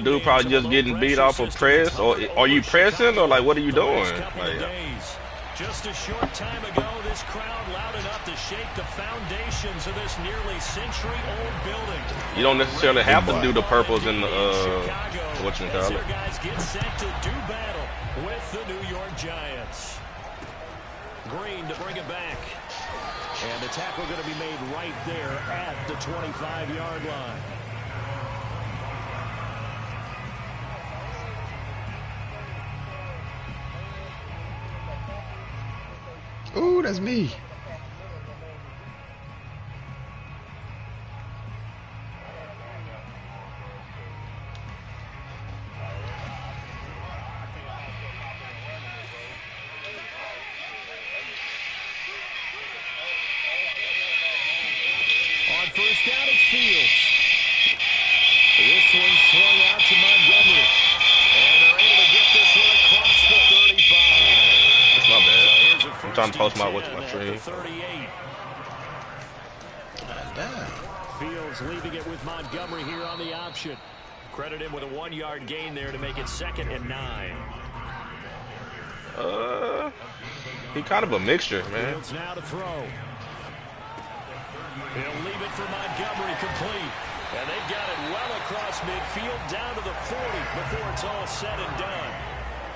dude probably just getting beat off of press, or are you pressing, or like what are you doing? Like, just a short time ago, this crowd loud enough to shake the foundations of this nearly century-old building. you don't necessarily have to do the purples and the what you call it. Guys get set to do battle with the New York Giants. Green to bring it back, and the tackle going to be made right there at the 25-yard line. Ooh, that's me. On first down, it's Fields. This one swung out to Montgomery. And they're able to get this one across the 35. That's not bad. I'm trying to post my stream. 38. Fields leaving it with Montgomery here on the option. Credit him with a 1-yard gain there to make it 2nd and 9. He kind of a mixture, man. Fields now to throw. He'll leave it for Montgomery, complete. And they've got it well across midfield down to the 40 before it's all said and done.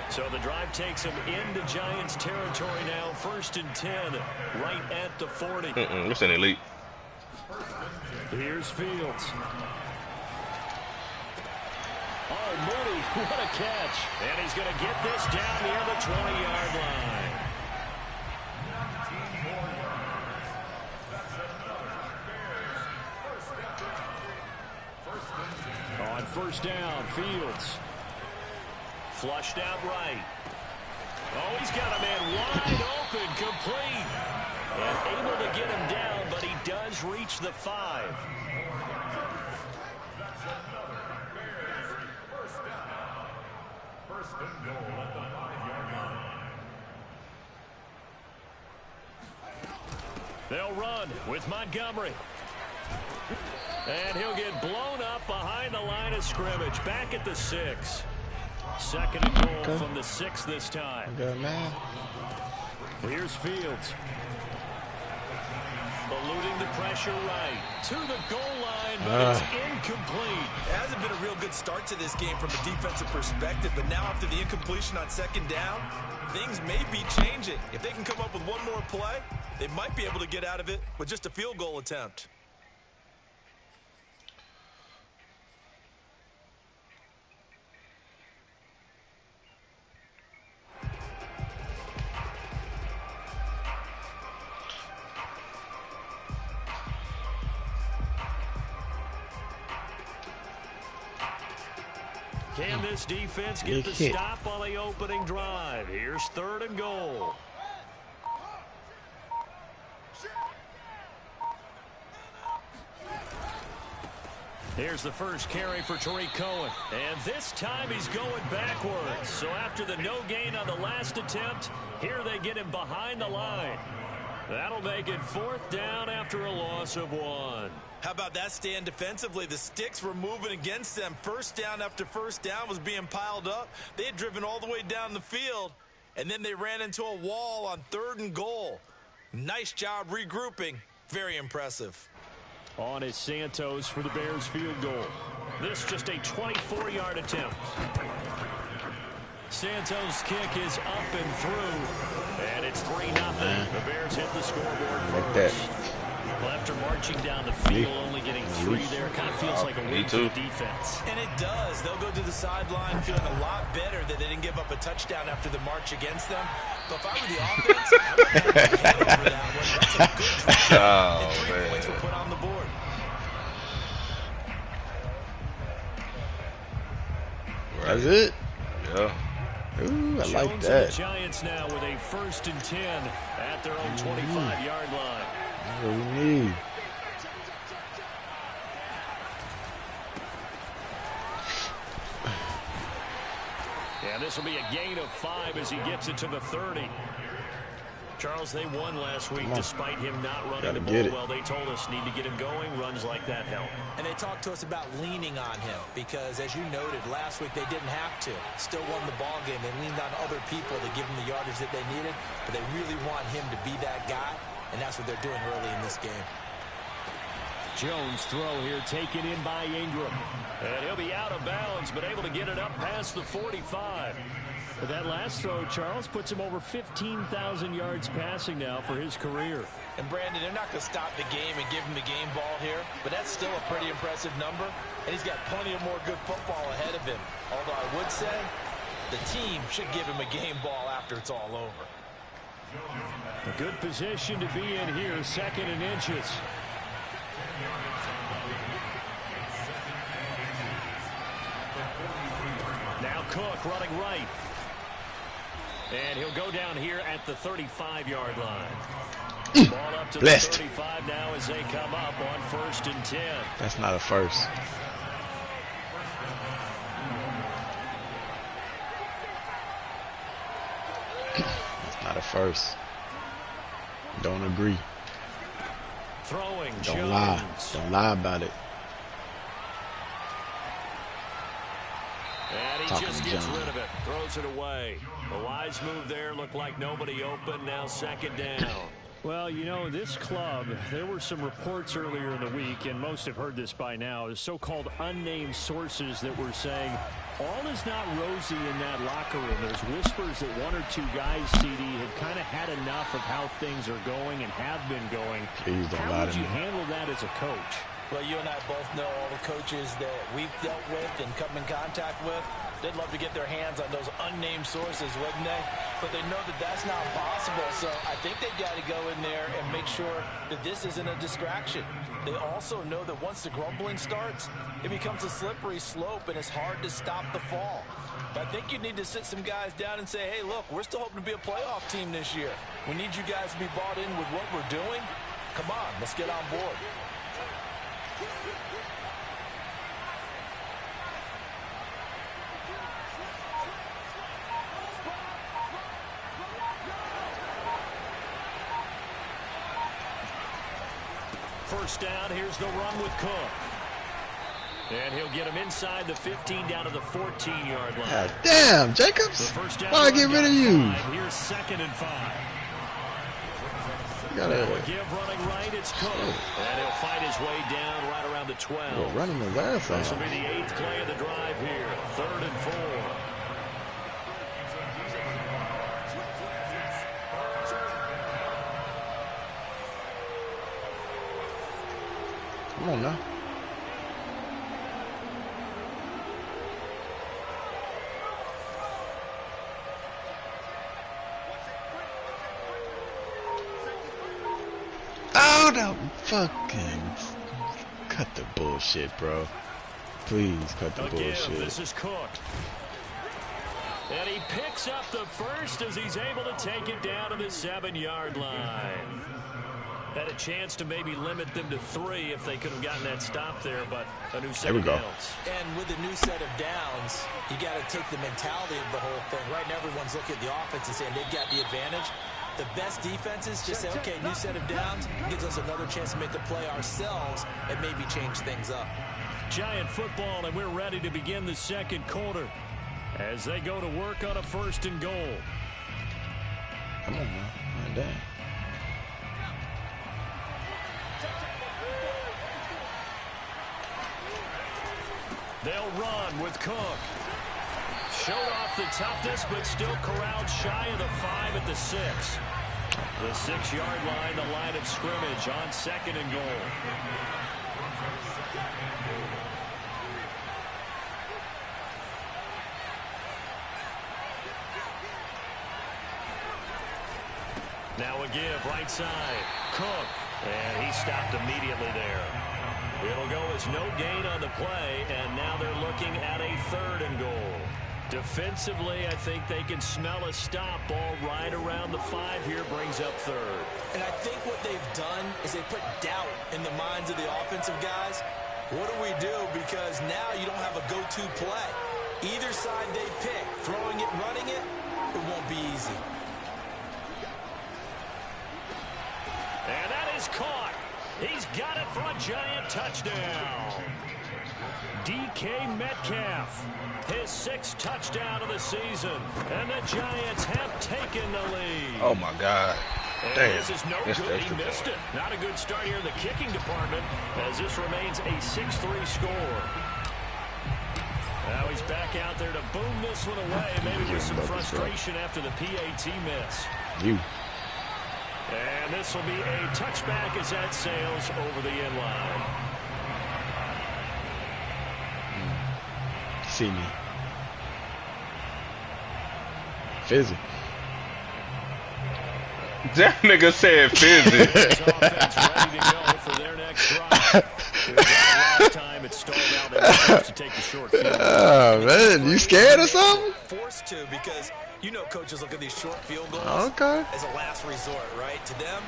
So the drive takes them into Giants territory now. 1st and 10, right at the 40. It's an elite. Here's Fields. Oh, Moody, what a catch. And he's going to get this down near the 20-yard line. On first down, Fields. Flushed out right. Oh, he's got a man wide open, complete. And able to get him down, but he does reach the 5. They'll run with Montgomery. And he'll get blown up behind the line of scrimmage. Back at the 6. 2nd and goal from the 6 this time. Good man. Here's Fields. Eluding the pressure right. To the goal line, but it's incomplete. It hasn't been a real good start to this game from a defensive perspective, but now after the incompletion on 2nd down, things may be changing. If they can come up with one more play, they might be able to get out of it with just a field goal attempt. Can this defense get the stop on the opening drive? Here's 3rd and goal. Here's the first carry for Tariq Cohen. And this time he's going backwards. So after the no gain on the last attempt, here they get him behind the line. That'll make it 4th down after a loss of 1. How about that stand defensively? The sticks were moving against them. First down after first down was being piled up. They had driven all the way down the field, and then they ran into a wall on 3rd and goal. Nice job regrouping. Very impressive. On is Santos for the Bears field goal. This just a 24-yard attempt. Santos' kick is up and through, and it's 3-0. The Bears hit the scoreboard first. Like that. Well, after marching down the field, only getting 3 there, kind of feels like a win for the defense. And it does. They'll go to the sideline feeling a lot better that they didn't give up a touchdown after the march against them. But if I were the offense, I would have had a head over that one. That's a good drive. And 3 points were put on the board. That's it? Yeah. Ooh, I like Jones that. And the Giants now with a 1st and 10 at their own 25-yard line. That's what we need. And this will be a gain of 5 as he gets it to the 30. Charles, they won last week despite him not running the ball well. They told us need to get him going. Runs like that help. And they talked to us about leaning on him because, as you noted, last week they didn't have to. Still won the ball game. They leaned on other people to give them the yardage that they needed, but they really want him to be that guy, and that's what they're doing early in this game. Jones throw here taken in by Ingram. And he'll be out of bounds, but able to get it up past the 45. But that last throw, Charles, puts him over 15,000 yards passing now for his career. And, Brandon, they're not going to stop the game and give him the game ball here, but that's still a pretty impressive number, and he's got plenty of more good football ahead of him. Although I would say the team should give him a game ball after it's all over. A good position to be in here, 2nd and inches. Now Cook running right. And he'll go down here at the 35-yard line. Ball up to the 35 now as they come up on 1st and 10. That's not a first. That's not a first. Don't agree. Throwing. Don't lie. Don't lie about it. And he just gets rid of it. Throws it away. A wise move there. Looked like nobody open. Now 2nd down. Well, you know, this club, there were some reports earlier in the week, and most have heard this by now, is so-called unnamed sources that were saying all is not rosy in that locker room. There's whispers that 1 or 2 guys, CD, have kind of had enough of how things are going and have been going. Please don't How lie would to you me. handle that as a coach? Well, you and I both know all the coaches that we've dealt with and come in contact with. They'd love to get their hands on those unnamed sources, wouldn't they? But they know that that's not possible, so I think they've got to go in there and make sure that this isn't a distraction. They also know that once the grumbling starts, it becomes a slippery slope, and it's hard to stop the fall. But I think you need to sit some guys down and say, hey, look, we're still hoping to be a playoff team this year. We need you guys to be bought in with what we're doing. Come on, let's get on board. First down, here's the run with Cook. And he'll get him inside the 15 down to the 14-yard line. God damn, Jacobs. Why I get rid of you? Here's 2nd and 5. You gotta give running right, it's Cook. And he'll fight his way down right around the 12. running his ass This will off. be the 8th play of the drive here. 3rd and 4. Come on now. Oh, no. Fucking. Cut the bullshit, bro. Please cut the bullshit. This is Cook. And he picks up the first as he's able to take it down to the 7-yard line. Had a chance to maybe limit them to 3 if they could have gotten that stop there, but a new set of downs. And with a new set of downs, you got to take the mentality of the whole thing. Right now, everyone's looking at the offense and saying they've got the advantage. The best defenses just say, okay, new set of downs, gives us another chance to make a play ourselves and maybe change things up. Giant football, and we're ready to begin the 2nd quarter as they go to work on a 1st and goal. Come on, man. Oh, dang. They'll run with Cook. Showed off the toughness, but still corralled shy of the 5 at the 6. The 6-yard line, the line of scrimmage on 2nd and goal. Now a give right side. Cook. And he stopped immediately there. It'll go as no gain on the play, and now they're looking at a 3rd and goal. Defensively, I think they can smell a stop. Ball right around the 5 here, brings up 3rd. And I think what they've done is they put doubt in the minds of the offensive guys. What do we do? Because now you don't have a go-to play. Either side they pick, throwing it, running it, it won't be easy. is caught. He's got it for a giant touchdown. DK Metcalf, his 6th touchdown of the season, and the Giants have taken the lead. Oh my God. Damn. This is no good. He missed it. Not a good start here in the kicking department, as this remains a 6-3 score. Now he's back out there to boom this one away, maybe with some frustration after the PAT miss. And this will be a touchback as that sails over the end line. See me. Fizzy. That nigga said fizzy. This offense ready to go for their next drive. Last time it stalled out, they were forced to take the short field. Oh man, you scared or something? Forced to, because you know coaches look at these short field goals as a last resort, right? To them,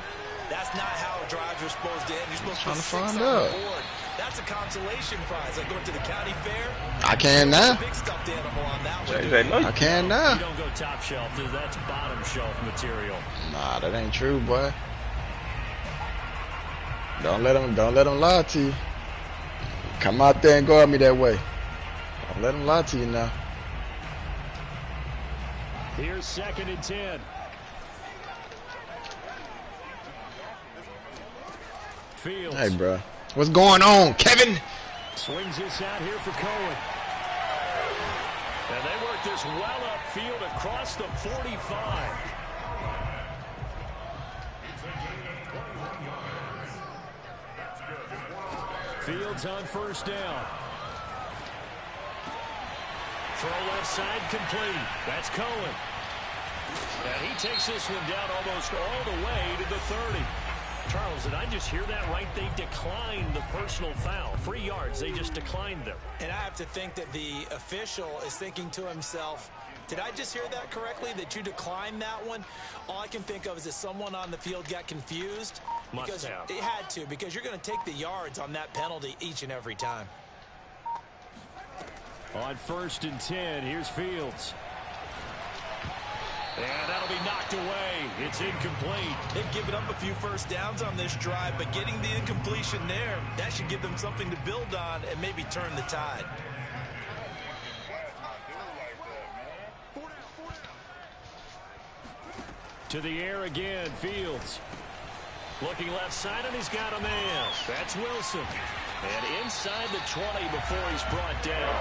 that's not how drives are supposed to end. You're supposed to put 6 on the board. That's a consolation prize. Like going to the county fair. I can now. Big stuffed animal on that one. I can now. You don't go top shelf, that's bottom shelf material. Nah, that ain't true, boy. Don't let them lie to you. Come out there and go at me that way. Don't let them lie to you now. Here's 2nd and 10. Fields. Hey, bro. What's going on, Kevin? Swings this out here for Cohen. And they work this well upfield across the 45. Fields on 1st down. Throw left side complete. That's Cohen. And he takes this one down almost all the way to the 30. Charles, did I just hear that right? They declined the personal foul. 3 yards, they just declined them. And I have to think that the official is thinking to himself, did I just hear that correctly, that you declined that one? All I can think of is that someone on the field got confused. Because it had to, because you're going to take the yards on that penalty each and every time. On 1st and 10, here's Fields. And that'll be knocked away. It's incomplete. They've given up a few first downs on this drive, but getting the incompletion there, that should give them something to build on and maybe turn the tide. To the air again, Fields. Looking left side, and he's got a man. That's Wilson. And inside the 20 before he's brought down.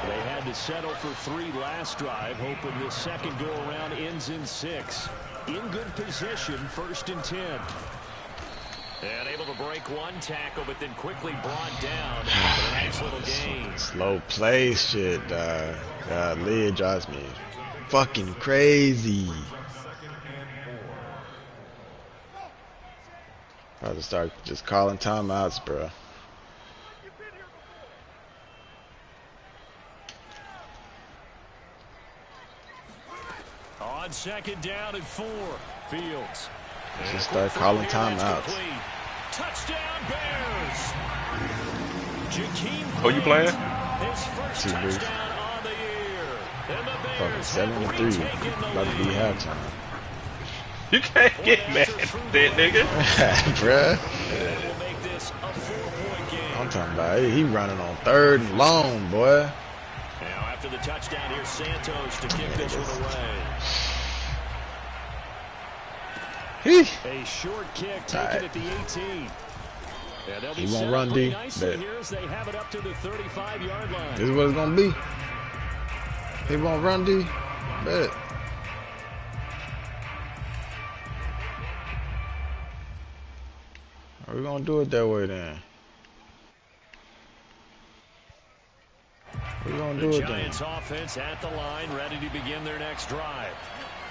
They had to settle for 3 last drive, hoping this second go-around ends in 6. In good position, 1st and 10. And able to break one tackle, but then quickly brought down for a nice little gain. Slow play shit, Golly, it drives me fucking crazy. About to start just calling timeouts, bro. On 2nd down and 4, Fields. Just start calling timeouts. Touchdown Bears. Jakeem Who you playing? His first touchdown on the year. And the Bears fucking 7-3. About to be halftime. You can't get mad at that nigga. Bruh. We'll make this a 4-point game. I'm talking about he running on 3rd and long, boy. Now after the touchdown, here's Santos to kick this one away. A short kick taken at the 18. Yeah, he won't run D. Here as they have it up to the 35-yard line. This is what it's gonna be. He won't run D. Bet. We're gonna do it that way then. We're gonna do it then. The Giants offense at the line, ready to begin their next drive.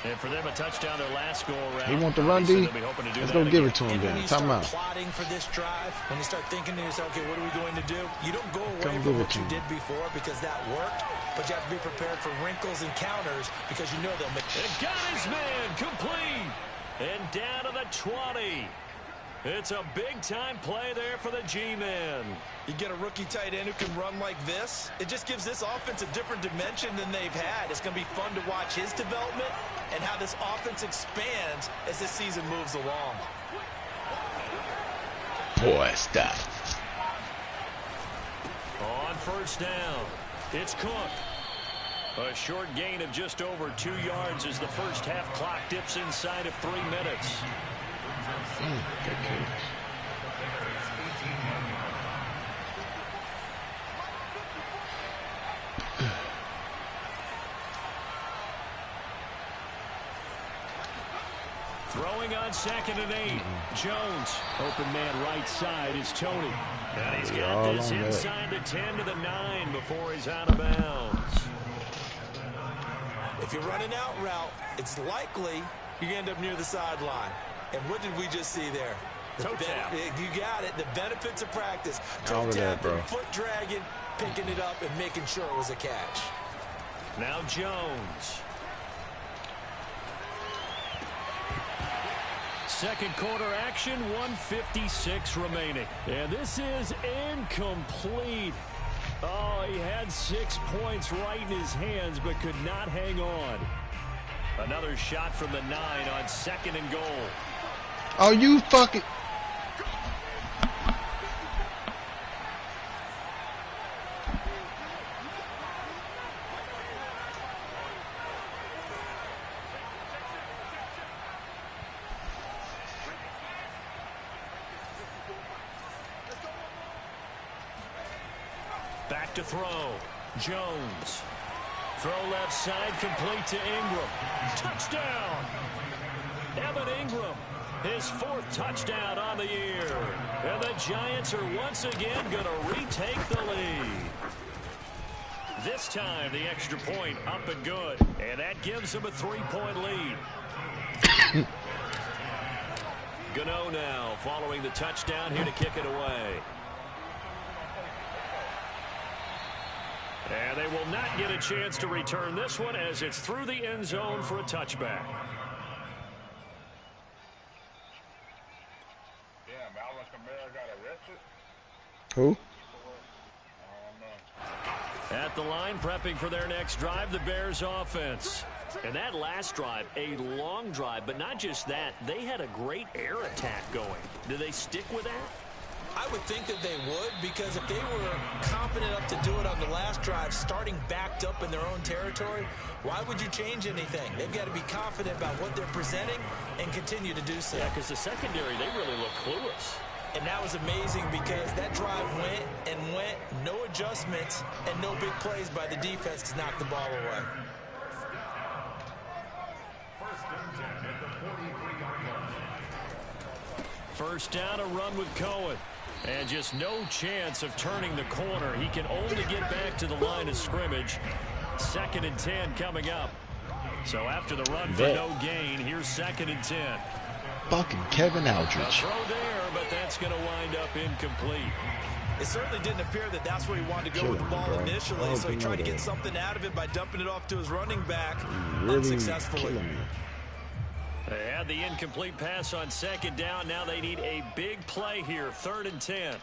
And for them, a touchdown their last go around. He want to run D? Let's go give it to him then. Time out. Plotting for this drive, when you start thinking to yourself, okay, what are we going to do? You don't go away from what you did before because that worked, but you have to be prepared for wrinkles and counters because you know they'll make it. And got his man complete. And down to the 20. It's a big-time play there for the G-Men. You get a rookie tight end who can run like this. It just gives this offense a different dimension than they've had. It's going to be fun to watch his development and how this offense expands as this season moves along. Boy, stop. On first down, it's Cook. A short gain of just over 2 yards as the first half clock dips inside of 3 minutes. Good catch. Throwing on 2nd and 8. Jones. Open man right side is Tony. And he's got this inside the 10 to the 9 before he's out of bounds. If you're running out route, it's likely you're going to end up near the sideline. And what did we just see there? Toe tap. You got it. The benefits of practice. All Toe of that, bro. tapping, foot dragging, picking it up, and making sure it was a catch. Now Jones. Second quarter action, 1:56 remaining. And this is incomplete. Oh, he had 6 points right in his hands, but could not hang on. Another shot from the 9 on 2nd and goal. Oh, you fucking... Back to throw. Jones. Throw left side, complete to Ingram. Touchdown! Evan Ingram, his 4th touchdown on the year. And the Giants are once again going to retake the lead. This time, the extra point up and good. And that gives them a 3-point lead. Gano now following the touchdown here to kick it away. And they will not get a chance to return this one as it's through the end zone for a touchback. Who? At the line, prepping for their next drive, the Bears offense. And that last drive, a long drive, but not just that. They had a great air attack going. Do they stick with that? I would think that they would, because if they were confident enough to do it on the last drive, starting backed up in their own territory, why would you change anything? They've got to be confident about what they're presenting and continue to do so. Yeah, because the secondary, they really look clueless. And that was amazing because that drive went and went, no adjustments, and no big plays by the defense to knock the ball away. First down, a run with Cohen. And just no chance of turning the corner. He can only get back to the line of scrimmage. 2nd and 10 coming up. So after the run for no gain, here's 2nd and 10. Fucking Kevin Aldridge. A throw there, but that's going to wind up incomplete. It certainly didn't appear that that's where he wanted to go with the ball initially, so he tried to get something out of it by dumping it off to his running back unsuccessfully. They had the incomplete pass on 2nd down. Now they need a big play here, 3rd and 10.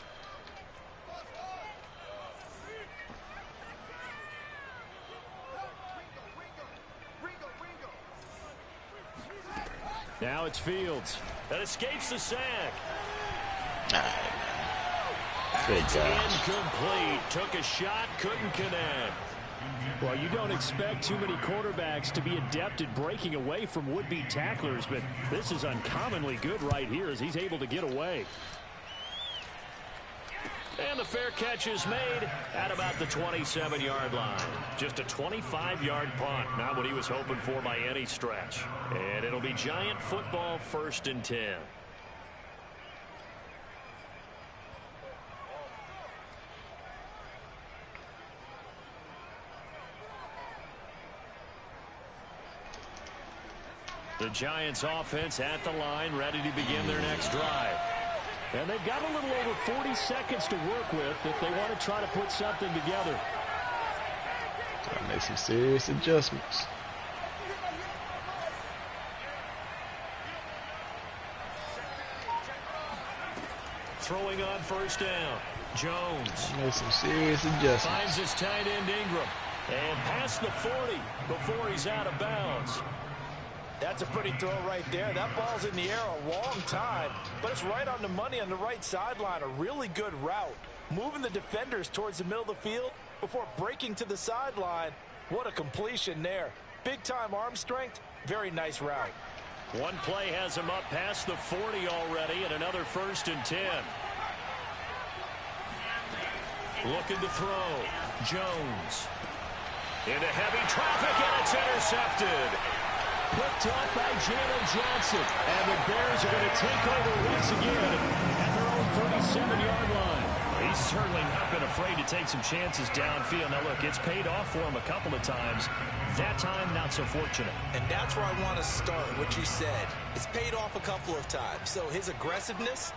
Now it's Fields. That escapes the sack. Good job. Incomplete. Took a shot, couldn't connect. Well, you don't expect too many quarterbacks to be adept at breaking away from would-be tacklers, but this is uncommonly good right here as he's able to get away. And the fair catch is made at about the 27-yard line. Just a 25-yard punt, not what he was hoping for by any stretch. And it'll be Giant football, 1st and 10. The Giants offense at the line, ready to begin their next drive. And they've got a little over 40 seconds to work with if they want to try to put something together. Gotta make some serious adjustments. Throwing on first down. Jones. Make some serious adjustments. Finds his tight end Ingram. And past the 40 before he's out of bounds. That's a pretty throw right there. That ball's in the air a long time, but it's right on the money on the right sideline. A really good route. Moving the defenders towards the middle of the field before breaking to the sideline. What a completion there. Big-time arm strength. Very nice route. One play has him up past the 40 already, and another 1st and 10. Looking to throw. Jones. Into heavy traffic, and it's intercepted. Picked up by Jalen Johnson. And the Bears are going to take over once again at their own 37-yard line. He's certainly not been afraid to take some chances downfield. Now, look, it's paid off for him a couple of times. That time, not so fortunate. And that's where I want to start, what you said. It's paid off a couple of times. So his aggressiveness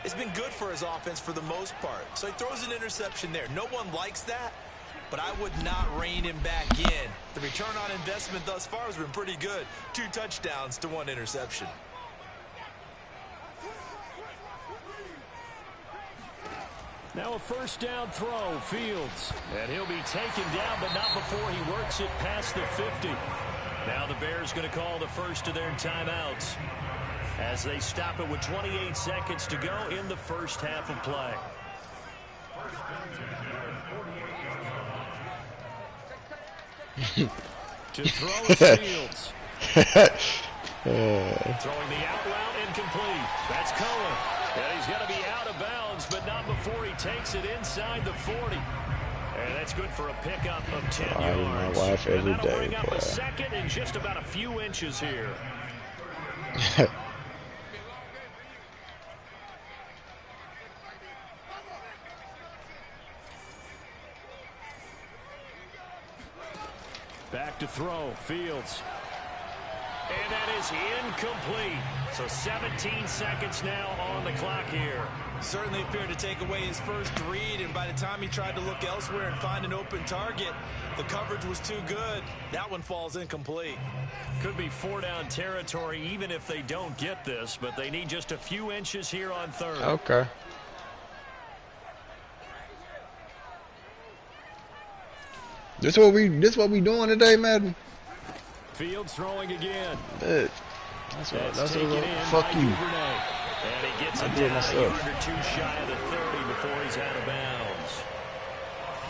has been good for his offense for the most part. So he throws an interception there. No one likes that, but I would not rein him back in. The return on investment thus far has been pretty good. 2 touchdowns to 1 interception. Now a 1st down throw, Fields. And he'll be taken down, but not before he works it past the 50. Now the Bears going to call the first of their timeouts as they stop it with 28 seconds to go in the first half of play. To throw is Fields. Throwing the out route incomplete. That's Cohen. And he's going to be out of bounds, but not before he takes it inside the 40. And that's good for a pickup of 10 yards. My wife every and that'll day, bring up boy. a 2nd and just about a few inches here. Back to throw, Fields. And that is incomplete. So 17 seconds now on the clock here. Certainly appeared to take away his first read, and by the time he tried to look elsewhere and find an open target, the coverage was too good. That one falls incomplete. Could be 4-down territory even if they don't get this, but they need just a few inches here on 3rd. Okay. This what we doing today, Madden? Fields throwing again. That's what fuck you. And he gets it down a yard or 2 shy of the 30 before he's out of bounds.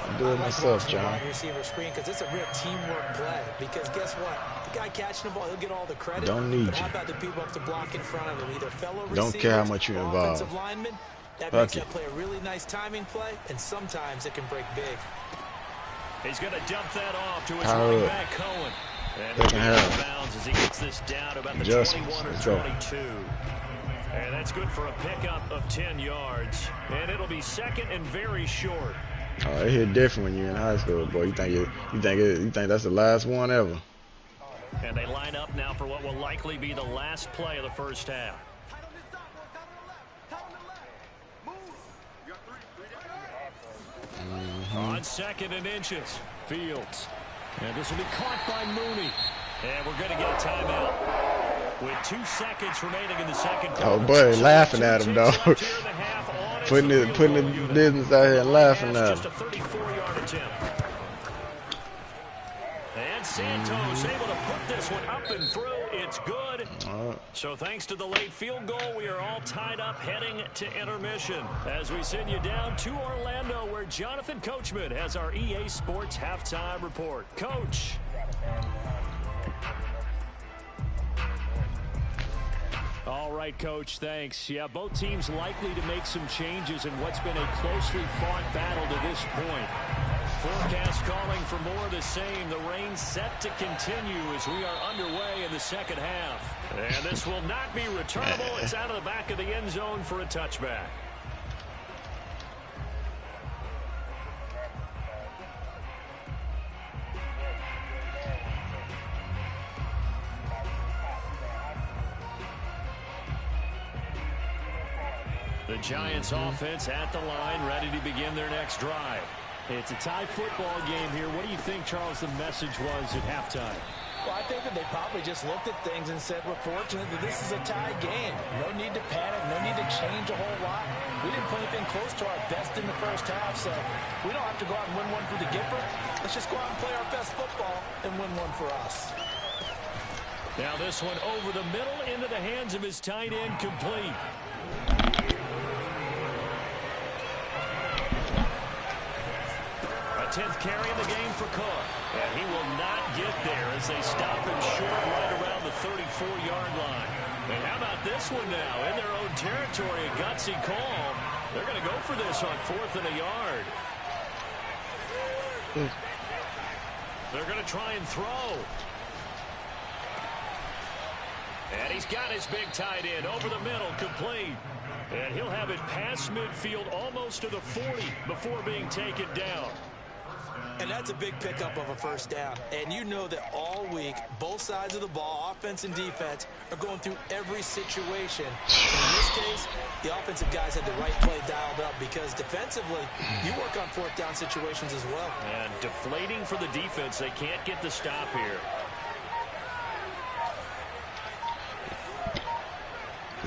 I'm doing myself, John. Wide receiver screen, because it's a real teamwork play. Because guess what? The guy catching the ball, he'll get all the credit. Don't need but how you. about the people up to block in front of him? Either fellow receivers, Don't care how much you're involved. offensive linemen. That Fuck makes it. that play a really nice timing play, and sometimes it can break big. He's going to dump that off to his Power running up. back, Cohen. And They he'll can be have out it. of bounds as he gets this down about the Adjustments. 21 or Let's go. 22. And that's good for a pickup of 10 yards. And it'll be 2nd and very short. Oh, it hit different when you're in high school, boy. You think that's the last one ever. And they line up now for what will likely be the last play of the first half. On 2nd and inches, Fields. And this will be caught by Mooney. And we're going to get a timeout with 2 seconds remaining in the second quarter. Oh, boy, laughing at him, though. putting the business out here and laughing at Just him. a 34-yard attempt. And Santos able to put this one up and through. It's good. So thanks to the late field goal, we are all tied up heading to intermission as we send you down to Orlando, where Jonathan Coachman has our EA Sports halftime report. Coach. All right, Coach, thanks. Yeah, both teams likely to make some changes in what's been a closely fought battle to this point. Forecast calling for more of the same. The rain set to continue as we are underway in the second half. And this will not be returnable. It's out of the back of the end zone for a touchback. The Giants offense at the line, ready to begin their next drive. It's a tie football game here. What do you think, Charles, the message was at halftime? Well, I think that they probably just looked at things and said, we're fortunate that this is a tie game. No need to panic, no need to change a whole lot. We didn't play anything close to our best in the first half, so we don't have to go out and win one for the Gipper. Let's just go out and play our best football and win one for us. Now this one over the middle into the hands of his tight end, complete. A 10th carry in the game for Cook. And he will not get there as they stop him short right around the 34-yard line. And how about this one now? In their own territory, a gutsy call. They're going to go for this on 4th and a yard. They're going to try and throw. And he's got his big tight end over the middle, complete. And he'll have it past midfield almost to the 40 before being taken down. And that's a big pickup of a first down. And you know that all week, both sides of the ball, offense and defense, are going through every situation. In this case, the offensive guys had the right play dialed up because defensively, you work on 4th down situations as well. And deflating for the defense. They can't get the stop here.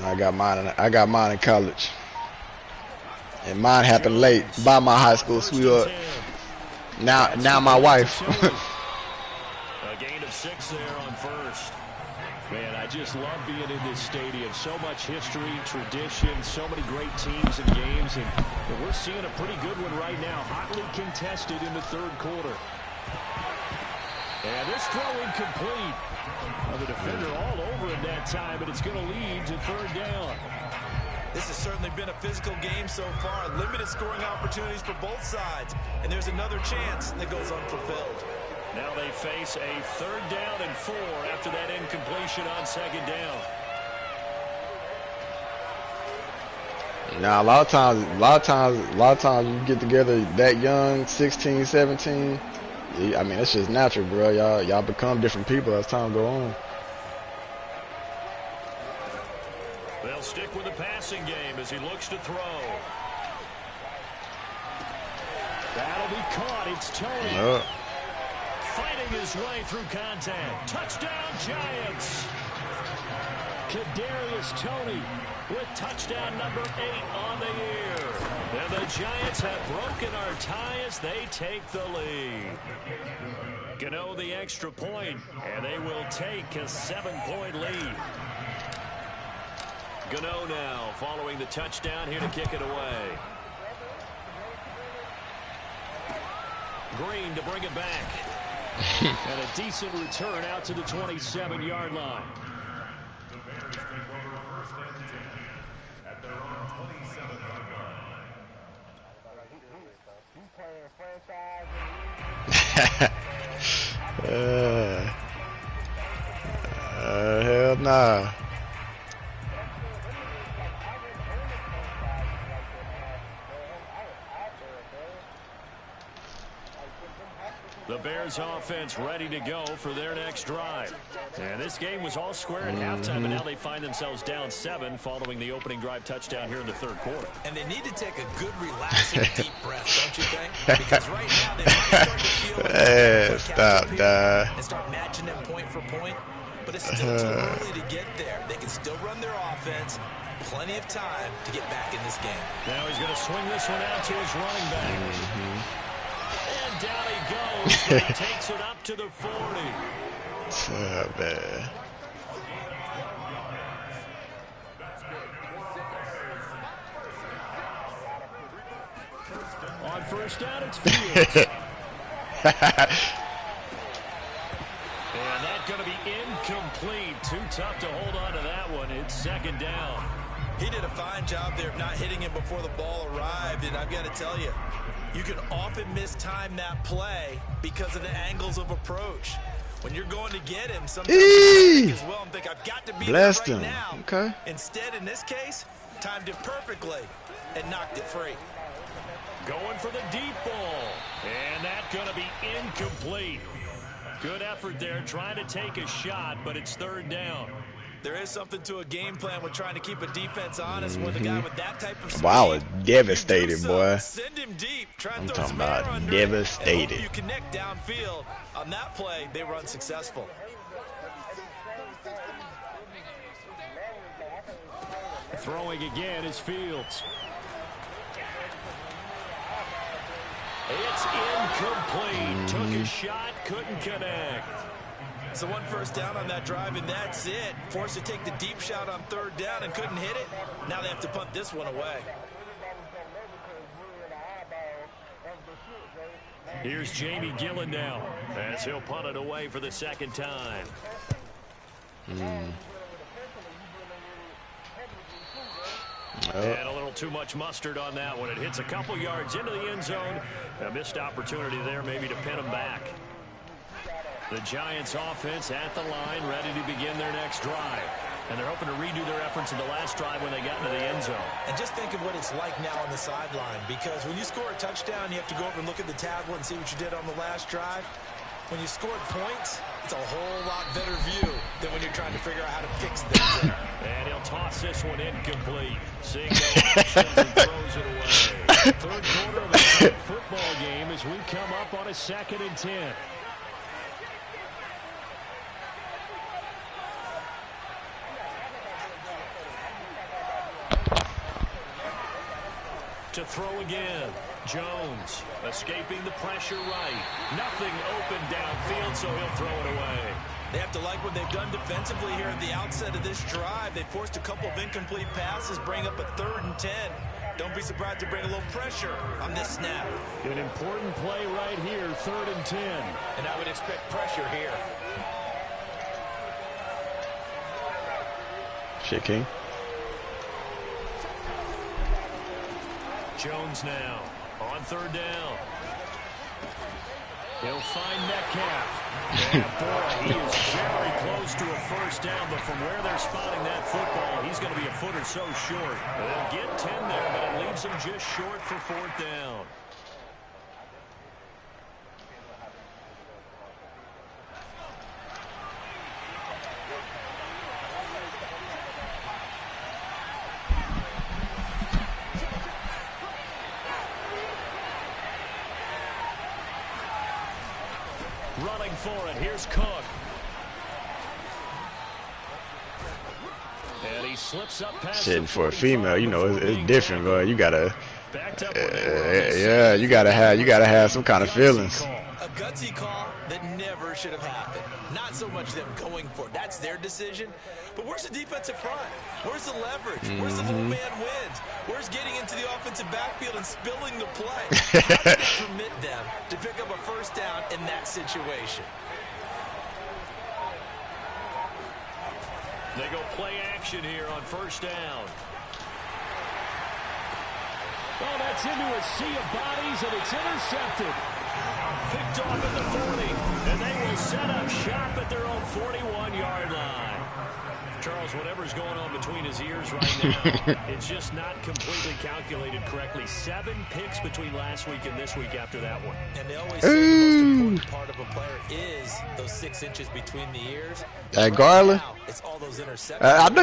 I got mine in college. And mine happened late by my high school sweetheart. Now my wife. A gain of 6 there on first. Man, I just love being in this stadium. So much history, tradition, so many great teams and games. And we're seeing a pretty good one right now. Hotly contested in the 3rd quarter. And this throw incomplete. Well, the defender all over him that time, but it's going to lead to 3rd down. This has certainly been a physical game so far. Limited scoring opportunities for both sides. And there's another chance that goes unfulfilled. Now they face a 3rd down and 4 after that incompletion on 2nd down. Now, a lot of times you get together that young, 16, 17. I mean, it's just natural, bro. Y'all become different people as time go on. They'll stick with the passing game as he looks to throw. That'll be caught. It's Tony. Fighting his way through contact. Touchdown, Giants. Kadarius Toney with touchdown number 8 on the year. And the Giants have broken our tie as they take the lead. Gano the extra point, and they will take a 7-point lead. Gano now following the touchdown here to kick it away. Green to bring it back. And a decent return out to the 27-yard line. Hell nah. The Bears offense ready to go for their next drive. And this game was all square at halftime, and now they find themselves down 7 following the opening drive touchdown here in the 3rd quarter. And they need to take a good, relaxing, deep breath, don't you think? Because right now they might start to feel and start matching them point for point. But it's still too early to get there. They can still run their offense. Plenty of time to get back in this game. Now he's going to swing this one out to his running back. And down he goes. He takes it up to the 40. Oh, man. On first down, it's Fields. And that's going to be incomplete. Too tough to hold on to that one. It's 2nd down. He did a fine job there of not hitting him before the ball arrived. And I've got to tell you, you can often mistime that play because of the angles of approach. When you're going to get him, sometimes you think as well and think, I've got to be there right now. Okay. Instead, in this case, timed it perfectly and knocked it free. Going for the deep ball. And that's going to be incomplete. Good effort there, trying to take a shot, but it's 3rd down. There is something to a game plan with trying to keep a defense honest with a guy with that type of speed. Wow, it's devastating, boy. Send him deep. I'm talking about devastated. You connect downfield. On that play, they were unsuccessful. Throwing again is Fields. It's incomplete. Took a shot, couldn't connect. So one first down on that drive, and that's it. Forced to take the deep shot on third down and couldn't hit it. Now they have to punt this one away. Here's Jamie Gillen now, as he'll punt it away for the second time. And a little too much mustard on that one. It hits a couple yards into the end zone. A missed opportunity there maybe to pin them back. The Giants offense at the line, ready to begin their next drive. And they're hoping to redo their efforts in the last drive when they got into the end zone. And just think of what it's like now on the sideline, because when you score a touchdown, you have to go over and look at the tablet and see what you did on the last drive. When you scored points, it's a whole lot better view than when you're trying to figure out how to fix things. And he'll toss this one incomplete. Seeing no options and throws it away. Third quarter of the football game as we come up on a 2nd and 10. To throw again. Jones escaping the pressure right. Nothing open downfield, so he'll throw it away. They have to like what they've done defensively here at the outset of this drive. They forced a couple of incomplete passes, bring up a 3rd and 10. Don't be surprised to bring a little pressure on this snap. An important play right here, 3rd and 10. And I would expect pressure here. Shit, King. Jones now on 3rd down. He'll find Metcalf. And boy, he is very close to a first down, but from where they're spotting that football, he's going to be a foot or so short. They'll get 10 there, but it leaves him just short for 4th down. Running for it. Here's Cook. And he slips up past. Shit, for a female, you know, it's different, bro. You gotta, yeah, you gotta have some kind of feelings. A gutsy call that never should have happened. Not so much them going for it. That's their decision. But where's the defensive front? Where's the leverage? Where's the little man wins? Where's getting into the offensive backfield and spilling the play? How did they permit them to pick up a first down in that situation? They go play action here on 1st down. Oh, that's into a sea of bodies, and it's intercepted. Picked off at the 40, and they will set up shop at their own 41-yard line. Charles, whatever's going on between his ears right now, it's just not completely calculated correctly. 7 picks between last week and this week after that one. And they always say the most important part of a player is those 6 inches between the ears. That Garland. It's all those interceptions. I know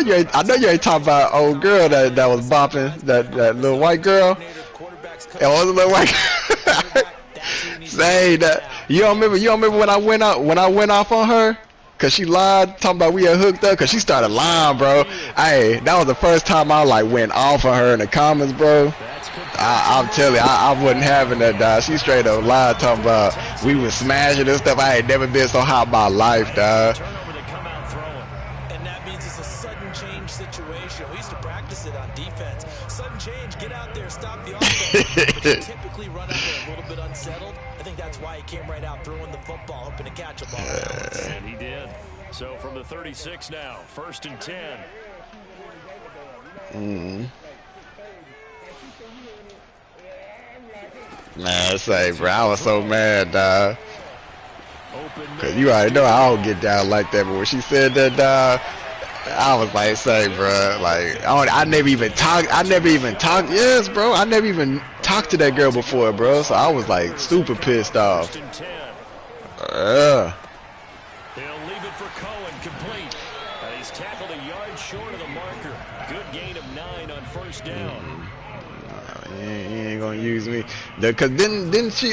you ain't talking about old girl that was bopping, that little white girl. It was a little white girl. Say that you don't remember when I went off on her? Cause she lied, talking about we had hooked up. Cause she started lying, bro. Hey, that was the first time I like went off on her in the comments, bro. I'm telling you, I wasn't having that, dog. She straight up lied, talking about we was smashing and stuff. I ain't never been so hot in my life, dog. And that means it's a sudden change situation. We used to practice it on defense. Sudden change, get out there, stop the offense. But you typically run out there a little bit unsettled. I think that's why he came right out throwing the football, hoping to catch a ball. And he did. So from the 36 now, 1st and 10. Man, say, bro, I was so mad, dog. Cause you already know I don't get down like that, but when she said that, dog, I was like, say, bro, like, I never even talked. Yes, bro, I never even talked to that girl before, bro. So I was like super pissed off. They'll leave it for Cohen, complete. He's tackled a yard short of the marker. Good gain of 9 on 1st down. You ain't gonna use me. Cause didn't she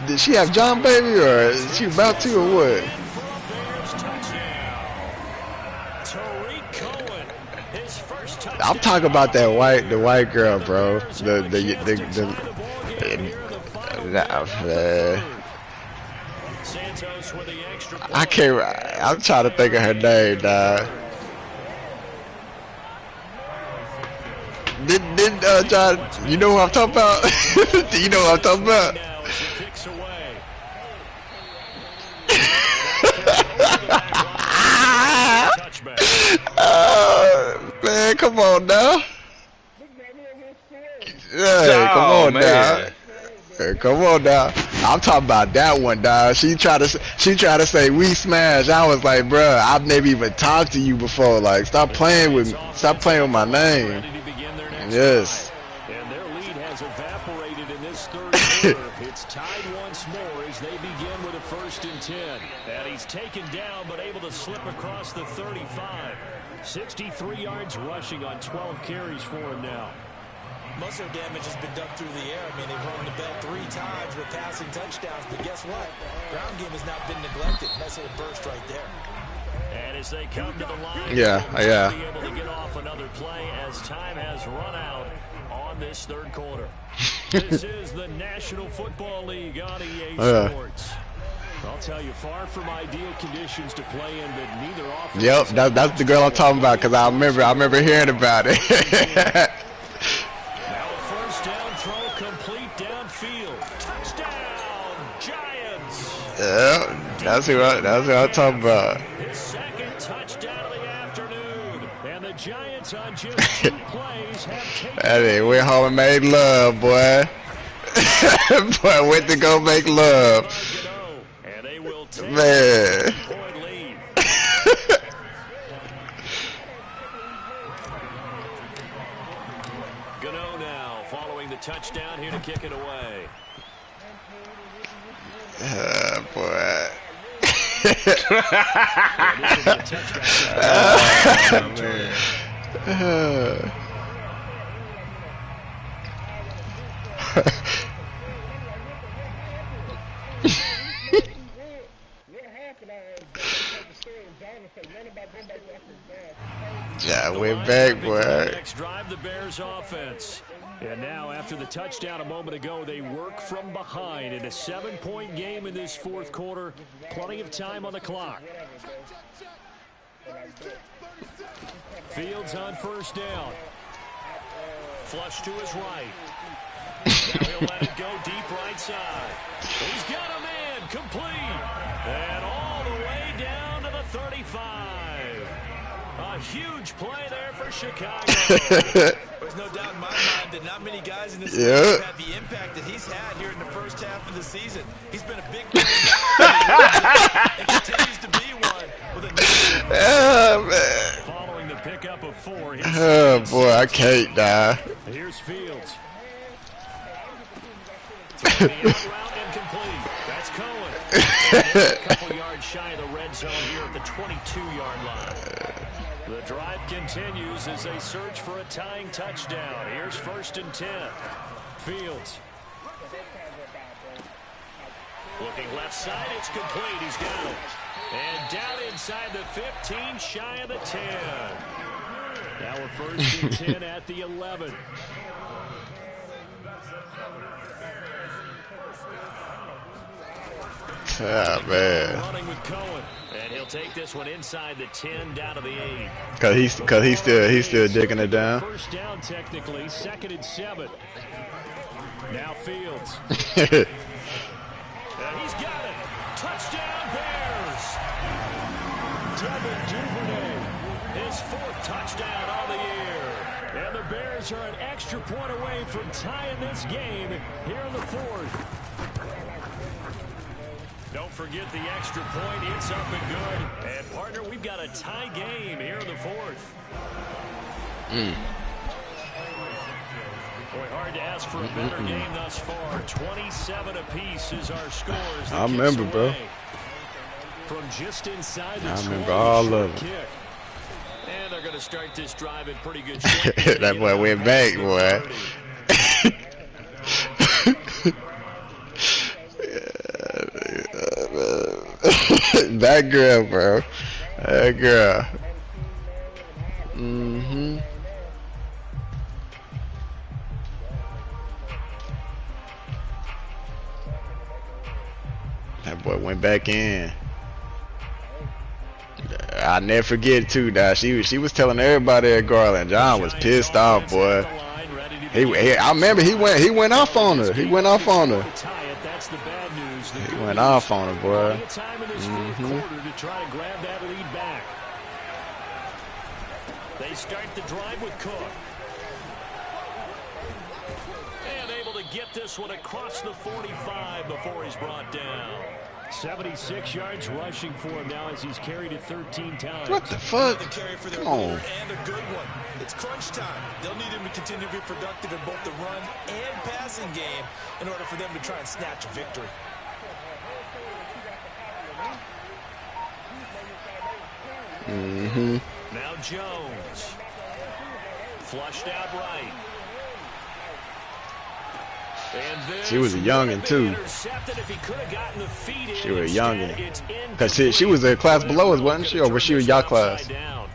did she have John Baby, or is she about to, or what? I'm talking about the white girl, bro. Santos with the extra point. I can't. I'm trying to think of her name, dog. Didn't John? You know who I'm talking about? You know what I'm talking about? Man, come on now. Hey, come on now. Hey, come on now. I'm talking about that one, dog. She tried to say we smash. I was like, bruh, I've never even talked to you before. Like, stop playing with me. Stop playing with my name. Yes. And their lead has evaporated in this third quarter. It's tied once more as they begin with a 1st and 10. And he's taken down but able to slip across the 35. 63 yards rushing on 12 carries for him now. Most of their damage has been done through the air. I mean, they've rung the bell 3 times with passing touchdowns, but guess what? Ground game has not been neglected. Nice little burst right there. And as they come to the line, Yeah. be able to get off another play as time has run out on this third quarter. This is the National Football League on EA Sports. I'll tell you, far from ideal conditions to play in, but neither offense. Yep, that's the girl I'm talking about because I remember hearing about it. Now a first down throw complete downfield. Touchdown, Giants. Yeah, that's who I'm talking about. His second touchdown of the afternoon. And the Giants on just 2 plays have taken. Hey, went home and made love, boy. Boy, went to go make love. And they will take Man. a point lead. Gano now following the touchdown here to kick it away. Boy. Yeah, we're back, boy. Next drive, the Bears offense. And now, after the touchdown a moment ago, they work from behind in a 7-point game in this fourth quarter. Plenty of time on the clock. Fields on first down. Flush to his right. Now he'll let it go deep right side. He's got a man complete. And all the way down to the 35. A huge play there for Chicago. There's no doubt in my mind that not many guys in this league have had the impact that he's had here in the first half of the season. He's been a big player and continues to be one with a Man. Following the pickup of 4. Oh, boy, I can't die. Here's Fields. Throwing the out route incomplete. That's Cohen. A couple yards shy of the red zone here at the 22-yard line. The drive continues as they search for a tying touchdown. Here's 1st and 10. Fields. Looking left side, it's complete. He's got it. And down inside the 15, shy of the 10. Now a 1st and 10 at the 11. Oh, man. Running with Cohen. And he'll take this one inside the 10 down to the 8. Cause he's still digging it down. First down technically, 2nd and 7. Now Fields. And he's got it. Touchdown Bears. Devin Duvernay. His 4th touchdown on the year. And the Bears are an extra point away from tying this game here in the 4th. Don't forget the extra point. It's up and good. And, partner, we've got a tie game here in the 4th. Boy, hard to ask for a better game thus far. 27 apiece is our scores. I remember, bro. From just inside the I remember all of it. kick. And they're going to start this drive in pretty good shape. That boy went back, boy. That girl, bro. That girl. That boy went back in. I never forget too, dog. She was telling everybody at Garland. John was pissed off, boy. I remember he went off on her. He went off on her. He went off on her, boy. They start the drive with Cook. And able to get this one across the 45 before he's brought down. 76 yards rushing for him now as he's carried it 13 times. What the fuck? Come on. And a good one. It's crunch time. They'll need him to continue to be productive in both the run and passing game in order for them to try and snatch a victory. Now Jones. Flushed out right. She was a youngin' too. She was a youngin'. Cause she was a class below us, wasn't she? Or was she a y'all class? Man,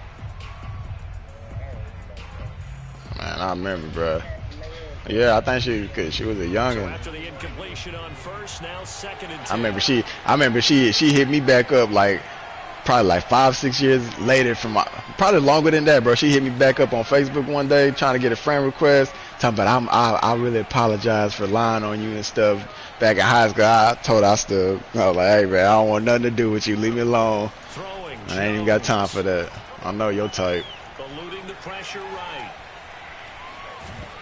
I remember, bro. Yeah, I think she was a youngin'. I remember she hit me back up like probably like 5-6 years later from probably longer than that, bro. She hit me back up on Facebook one day trying to get a friend request. Talking about I really apologize for lying on you and stuff back in high school. I told her I was like, hey man, I don't want nothing to do with you. Leave me alone. I ain't even got time for that. I know your type. Eluding the pressure right.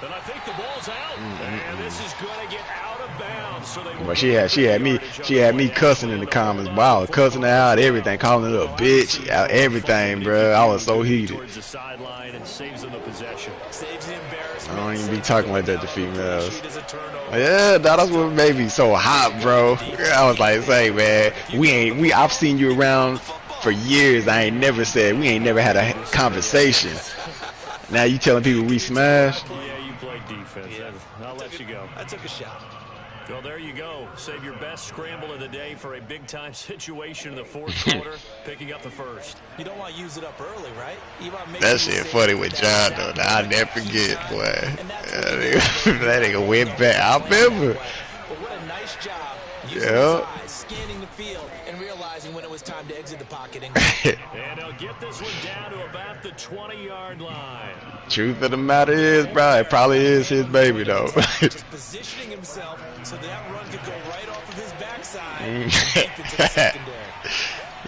And I think the ball's out. And this is going to get out of bounds. So but she had me cussing in the comments. Wow, cussing her out, everything, calling her a bitch, everything, bro. I was so heated. Towards the sideline and saves them the possession. Saves the embarrassment. I don't even be talking like that to females. Yeah, that's what made me so hot, bro. I was like, say, man, I've seen you around for years. I ain't never said, we ain't never had a conversation. Now you telling people we smashed? Yeah, you played defense. Yeah. I'll let you go. I took a shot. Well, there you go. Save your best scramble of the day for a big-time situation in the fourth quarter, picking up the first. You don't want to use it up early, right? That shit funny with John, though. I'll never forget, boy. That nigga went back. I remember. But what a nice job using his eyes, scanning the field, and realizing when it was time to exit the pocket. And they'll get this one down to about the 20-yard line. Truth of the matter is, bro, it probably is his baby, though. Just positioning himself so that run could go right off of his backside and deep into the secondary.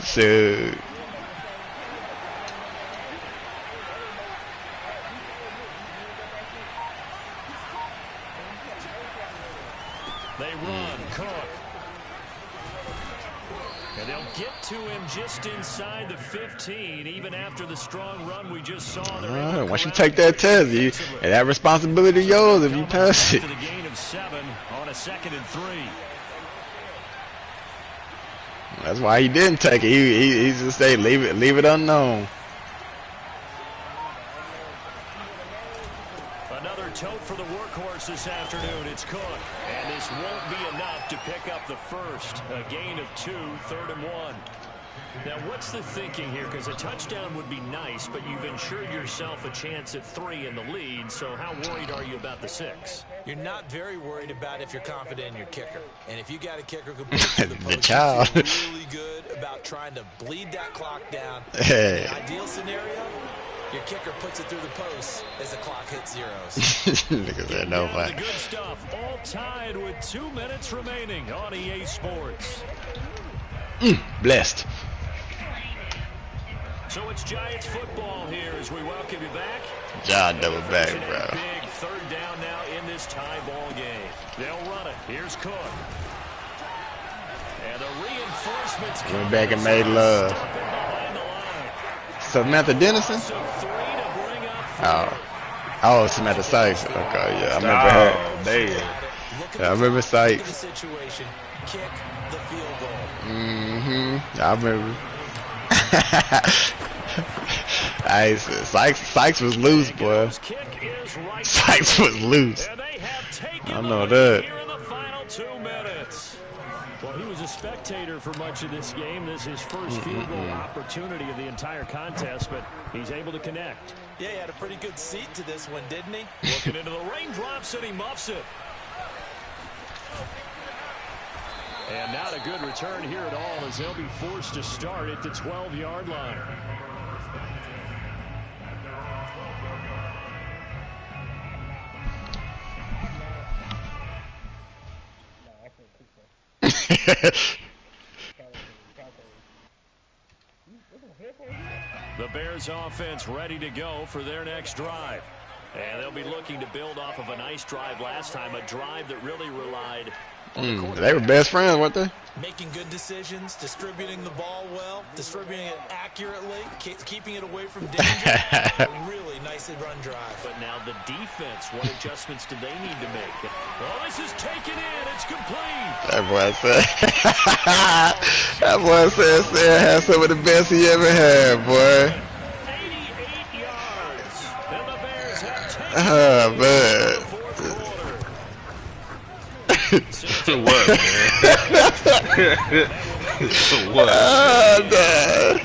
Shoot. They run, Cook. And they'll get to him just inside the 15, even after the strong run we just saw. Once you take that test, and that responsibility yours if you pass it. To the gain of 7 on a 2nd and 3. That's why he didn't take it. He just say leave it unknown. Another tote for the workhorse this afternoon. It's Cook. And this won't be enough to pick up the first. A gain of 2, 3rd and 1. Now, what's the thinking here? Because a touchdown would be nice, but you've ensured yourself a chance at 3 in the lead. So how worried are you about the 6? You're not very worried about if you're confident in your kicker. And if you got a kicker who puts the post, child. really good about trying to bleed that clock down. Hey. In an ideal scenario, your kicker puts it through the post as the clock hits zeros. Niggas said no way. Good stuff. All tied with 2 minutes remaining on EA Sports. Blessed. So it's Giants football here as we welcome you back. John double back, bro. Big 3rd down now in this tie ball game. They'll run it. Here's Cook. And the reinforcements went back and made love. Samantha Dennison? Oh, Samantha Sykes. Okay, yeah, I remember her. Damn. I remember Sykes. I remember. Sykes was loose, boy. Sykes was loose. I know that. Well, he was a spectator for much of this game. This is his first field goal opportunity of the entire contest, but he's able to connect. Yeah, he had a pretty good seat to this one, didn't he? Looking into the raindrops, and he muffs it. And not a good return here at all, as they'll be forced to start at the 12-yard line. The Bears offense ready to go for their next drive. And they'll be looking to build off of a nice drive last time, a drive that really relied on they were best friends, weren't they? Making good decisions, distributing the ball well, distributing it accurately, keeping it away from danger. A really nicely run drive. But now the defense, what adjustments do they need to make? Well, this is taken in. It's complete. That boy said, that boy said had some of the best he ever had, boy. 88 yards. And the Bears have taken Oh, man. What, man? What? Oh, man.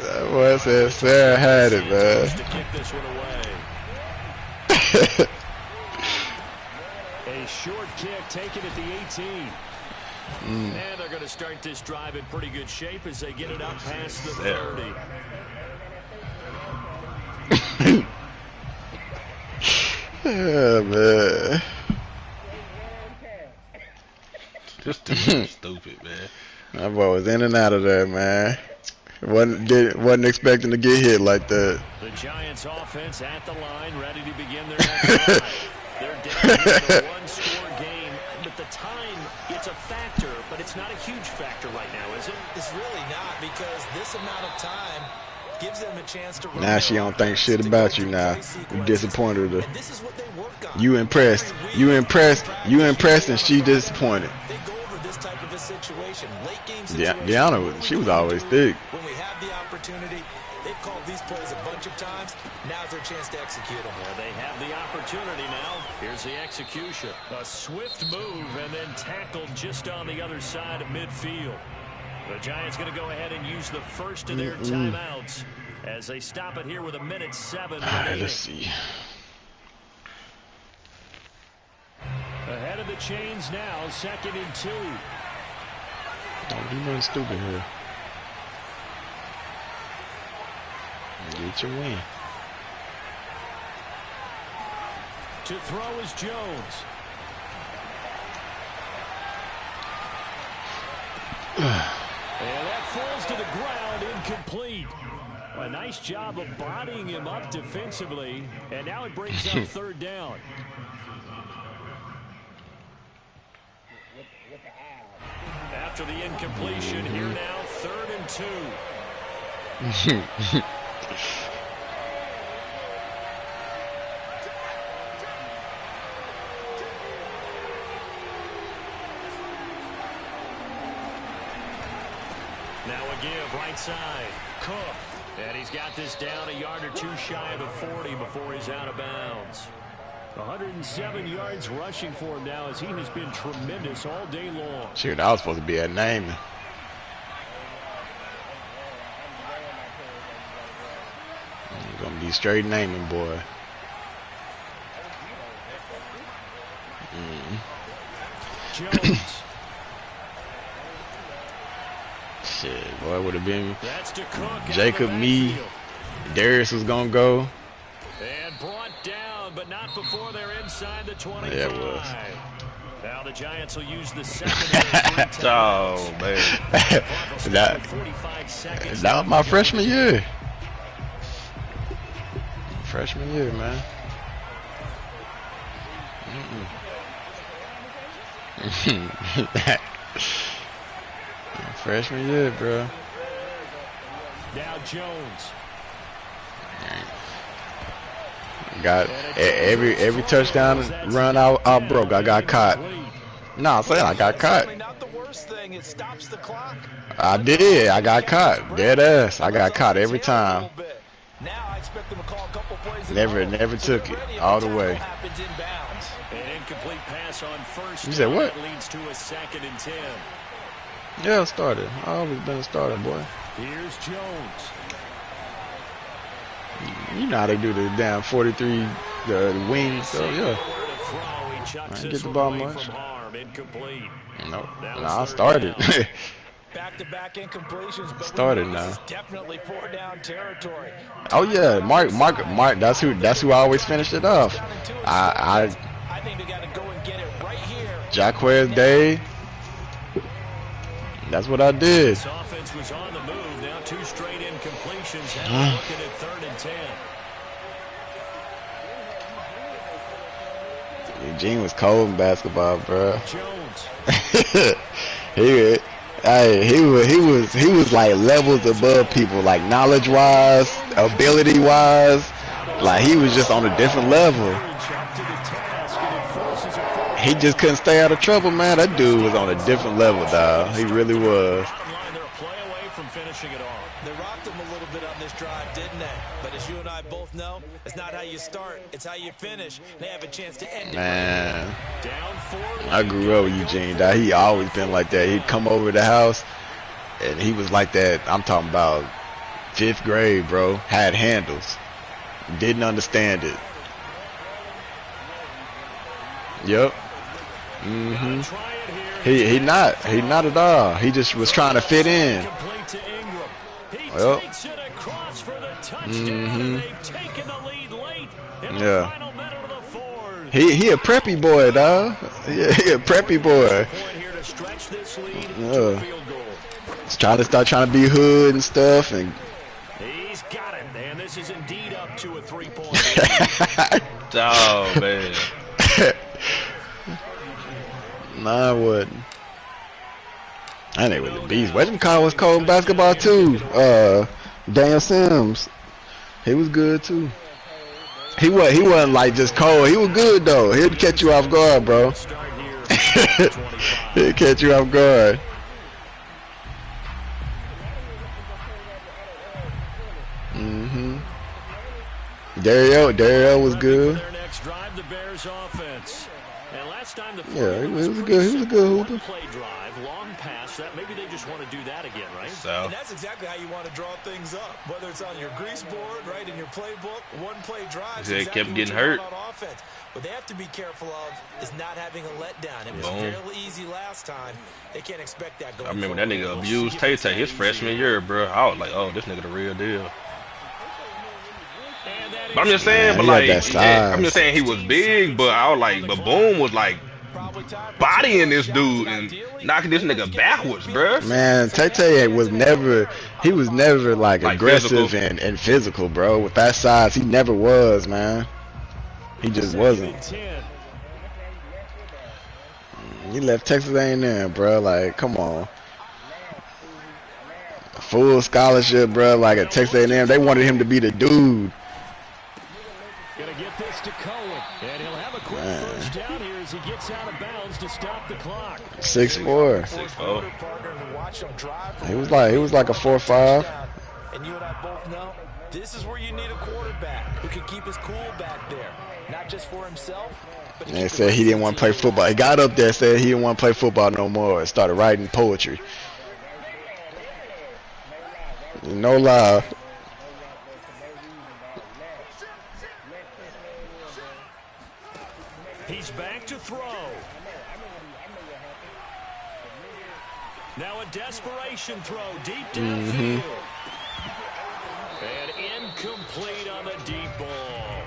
That boy said Sarah had it, man. To kick this one away. A short kick taken at the 18. And they're going to start this drive in pretty good shape as they get it up past the 30. Oh, man. Just stupid, man. That boy was in and out of there, man. Wasn't expecting to get hit like that. The Giants offense at the line, ready to begin their next drive. They're down in a one-score game, but the time, it's a factor, but it's not a huge factor right now, is it? It's really not, because this amount of time gives them a chance to run. Now she don't think shit about you now. You disappointed her. And this is what they work on. You impressed, and she disappointed. They go over this type of a situation. Late game Yeah, situation. Deanna, she was always thick. When we have the opportunity, they've called these plays a bunch of times. Now's their chance to execute them. Well, they have the opportunity now. Here's the execution. A swift move and then tackled just on the other side of midfield. The Giants going to go ahead and use the first of their timeouts as they stop it here with 1:07 All right, remaining. let's see. Ahead of the chains now, 2nd and 2. Don't do nothing stupid here. Get your win. To throw is Jones. And that falls to the ground, incomplete. A nice job of bodying him up defensively, and now it brings up 3rd down. After the incompletion, here now, 3rd and 2. Now a give right side. Cook. And he's got this down a yard or two shy of the 40 before he's out of bounds. 107 yards rushing for him now as he has been tremendous all day long. Shoot, I was supposed to be at naming. I'm gonna be straight naming, boy. Jones. Shit, boy, would have been That's to Cook. Jacob, me, Darius was gonna go. And brought down, but not before they're inside the 25. Yeah, it was. Now the Giants will use the second. Oh, man. that was my freshman year. Freshman year, man. Freshman year, bro. Now Jones. Got every touchdown run I broke. I got caught. No, I'm saying I got caught. Not the worst thing. It stops the clock. I did. I got caught. Dead ass. I got caught every time. Now I expect them to call a couple plays. Never took it all the way. An incomplete pass on first. You said what? That leads to a 2nd and 10. Yeah, I started. I always been a starter, boy. Here's Jones. You know how they do the damn 43 the wings, so yeah. He chucks I didn't this get the one ball away much. from harm, incomplete. No, That no, was I third started. down. Back-to-back incompletions, but Started we know this now. is definitely 4-down territory. Oh yeah, Mark. That's who always finished it off. I I think they got to go and get it right here. Jacquez Day. That's what I did. This offense was on the move. Now 2 straight incompletions. And we're looking at 3rd and 10. Eugene was cold in basketball, bro. Jones. he was like levels above people, like knowledge wise, ability wise. Like he was just on a different level. He just couldn't stay out of trouble, man. That dude was on a different level, dog. He really was. They're a play away from finishing it off. They rocked him a little bit on this drive, didn't they? But as you and I both know, it's not how you start, it's how you finish. They have a chance to end it. Man, Down 4. I grew up with Eugene, dog. He always been like that. He'd come over to the house, and he was like that. I'm talking about 5th grade, bro. Had handles. Didn't understand it. Yep. He not at all. He just was trying to fit in. Well. Yeah. He a preppy boy, dog. Yeah, he a preppy boy. Yeah. He's trying to be hood and stuff, and he's got it, and this is indeed up to a 3-point. Oh man. Nah, I wouldn't. I think it was the beast. Western was cold in basketball too. Daniel Sims, he was good too. He wasn't like just cold. He was good though. He'd catch you off guard, bro. He'd catch you off guard. Dario was good. Yeah, he was good. He was a good hooper. Play drive, long pass. That maybe they just want to do that again, right? So. And that's exactly how you want to draw things up. Whether it's on your grease board, right, in your playbook, one-play drive. They exactly kept getting what you hurt. want on offense. What they have to be careful of is not having a letdown. It was fairly easy last time. They can't expect that going I remember forward. that nigga abused Tay his freshman year, bro. I was like, oh, this nigga the real deal. But I'm just saying, Man, I'm just saying he was big, but I was like, but Boom was like bodying this dude and knocking this nigga backwards, bro. Man, Tay was never like aggressive physical. and physical, bro. With that size, he never was, man. He just wasn't. He left Texas A&M, bro. Like, come on. Full scholarship, bro. Like at Texas A&M, they wanted him to be the dude. Gonna get this to Cohen, and he'll have a quick first down here as he gets out of bounds to stop the clock. 6'4". 6'4". He was like a 4'5". And you and I both know this is where you need a quarterback who can keep his cool back there, not just for himself. But And he said he didn't want to play football. He got up there, said he didn't want to play football no more, and started writing poetry. No lie. He's back to throw. Now a desperation throw deep downfield. And incomplete on the deep ball.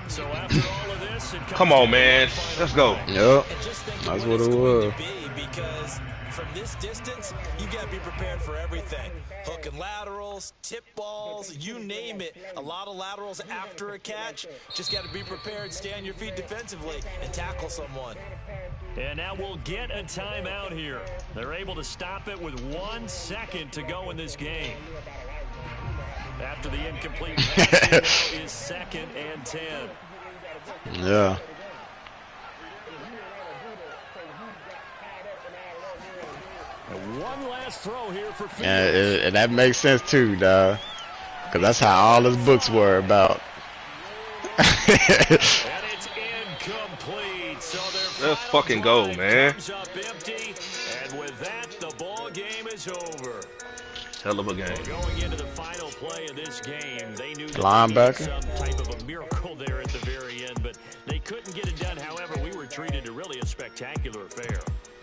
So after all of this, it comes Come on, man. Let's go. Yep. That's what it was. Because from this distance, you got to be prepared for everything. Hook and laterals, tip balls, you name it. A lot of laterals after a catch. Just got to be prepared, stay on your feet defensively, and tackle someone. And now we'll get a timeout here. They're able to stop it with 1 second to go in this game. After the incomplete pass, is 2nd and 10. Yeah. And one last throw here for Fields. And that makes sense too, dog. Because that's how all his books were about. And it's incomplete. So Let's fucking go, man. Empty, and with that, the ball game is over. Hell of a game. Going into the final play of this game, they knew Linebacker. some type of a miracle there at the very end, but they couldn't get it done. However, we were treated spectacular affair.